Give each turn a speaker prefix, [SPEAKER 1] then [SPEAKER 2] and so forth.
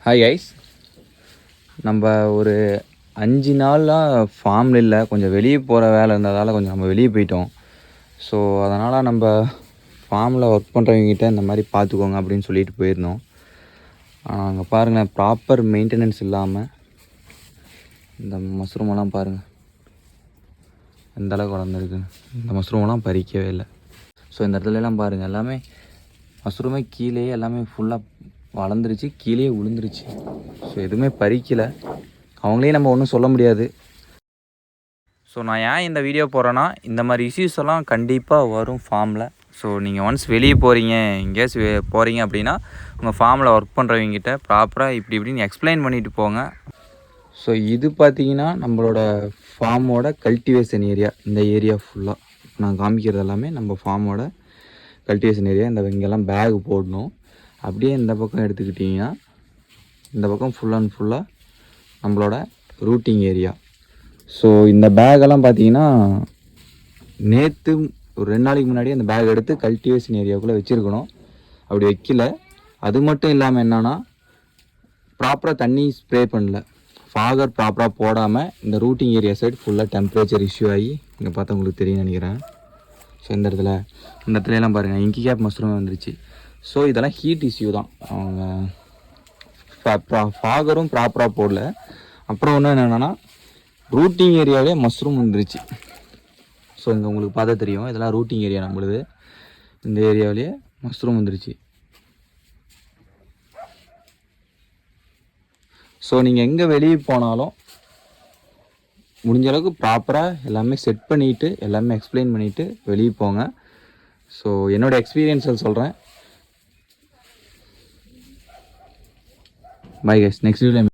[SPEAKER 1] Hi guys, நம்ம ஒரு 5 நாளாக ஃபார்மில் இல்லை, கொஞ்சம் வெளியே போகிற வேலை இருந்ததால் கொஞ்சம் நம்ம வெளியே போயிட்டோம். ஸோ அதனால் நம்ம ஃபார்மில் ஒர்க் பண்ணுறவங்ககிட்ட இந்த மாதிரி பார்த்துக்கோங்க அப்படின்னு சொல்லிட்டு போயிருந்தோம். ஆனால் அங்கே பாருங்கள், ப்ராப்பர் மெயின்டெனன்ஸ் இல்லாமல் இந்த மஷ்ரூமெல்லாம் பாருங்கள் எந்த அளவுக்கு வளர்ந்துருக்குன்னு. இந்த மஷ்ரூமெல்லாம் பறிக்கவே இல்லை. ஸோ இந்த இடத்துலலாம் பாருங்கள், எல்லாமே மஷ்ரூமே கீழேயே எல்லாமே ஃபுல்லாக வளர்ந்துருச்சு, கீழே விழுந்துருச்சு. ஸோ எதுவுமே பறிக்கலை, அவங்களே நம்ம ஒன்றும் சொல்ல முடியாது. ஸோ நான் ஏன் இந்த வீடியோ போடுறேன்னா, இந்த மாதிரி இஷ்யூஸ் எல்லாம் கண்டிப்பாக வரும் ஃபார்மில். ஸோ நீங்கள் ஒன்ஸ் வெளியே போகிறீங்க, எங்கேயாச்சும் போகிறீங்க அப்படின்னா உங்கள் ஃபார்மில் ஒர்க் பண்ணுறவங்ககிட்ட ப்ராப்பராக இப்படின்னு எக்ஸ்பிளைன் பண்ணிவிட்டு போங்க. ஸோ இது பார்த்திங்கன்னா நம்மளோட ஃபார்மோட கல்டிவேஷன் ஏரியா. இந்த ஏரியா ஃபுல்லாக நான் காமிக்கிறது எல்லாமே நம்ம ஃபார்மோட கல்டிவேஷன் ஏரியா. இந்த இங்கெல்லாம் பேக் போடணும். அப்படியே இந்த பக்கம் எடுத்துக்கிட்டிங்கன்னா இந்த பக்கம் ஃபுல் அண்ட் ஃபுல்லாக நம்மளோட ரூட்டிங் ஏரியா. ஸோ இந்த பேக்கெல்லாம் பார்த்தீங்கன்னா நேற்று ஒரு 2 நாளைக்கு முன்னாடி அந்த பேக் எடுத்து கல்டிவேஷன் ஏரியாவுக்குள்ளே வச்சுருக்கணும். அப்படி வைக்கல. அது மட்டும் இல்லாமல் என்னென்னா, ப்ராப்பராக தண்ணி ஸ்ப்ரே பண்ணல, ஃபாகர் ப்ராப்பராக போடாமல் இந்த ரூட்டிங் ஏரியா சைடு ஃபுல்லாக டெம்பரேச்சர் இஷ்யூ ஆகி இங்கே பார்த்தா உங்களுக்கு தெரியும்னு நினைக்கிறேன். ஸோ இந்த இடத்துலலாம் பாருங்கள் இங்கி கேப் மஷ்ரூம் வந்துருச்சு. ஸோ இதெல்லாம் ஹீட் இஷ்யூ தான். அவங்க ஃபாகரும் ப்ராப்பராக போடல. அப்புறம் ஒன்று என்னென்னா, ரூட்டிங் ஏரியாவிலே மஷ்ரூம் வந்துருச்சு. ஸோ இங்கே உங்களுக்கு பார்த்தா தெரியும், இதெல்லாம் ரூட்டிங் ஏரியா நம்மளுது. இந்த ஏரியாவிலேயே மஷ்ரூம் வந்துருச்சு. ஸோ நீங்கள் எங்கே வெளியே போனாலும் முடிஞ்ச அளவுக்கு ப்ராப்பராக எல்லாமே செட் பண்ணிவிட்டு எல்லாமே எக்ஸ்பிளைன் பண்ணிவிட்டு வெளியே போங்க. ஸோ என்னோடய எக்ஸ்பீரியன்ஸில் சொல்கிறேன். Bye guys, next video.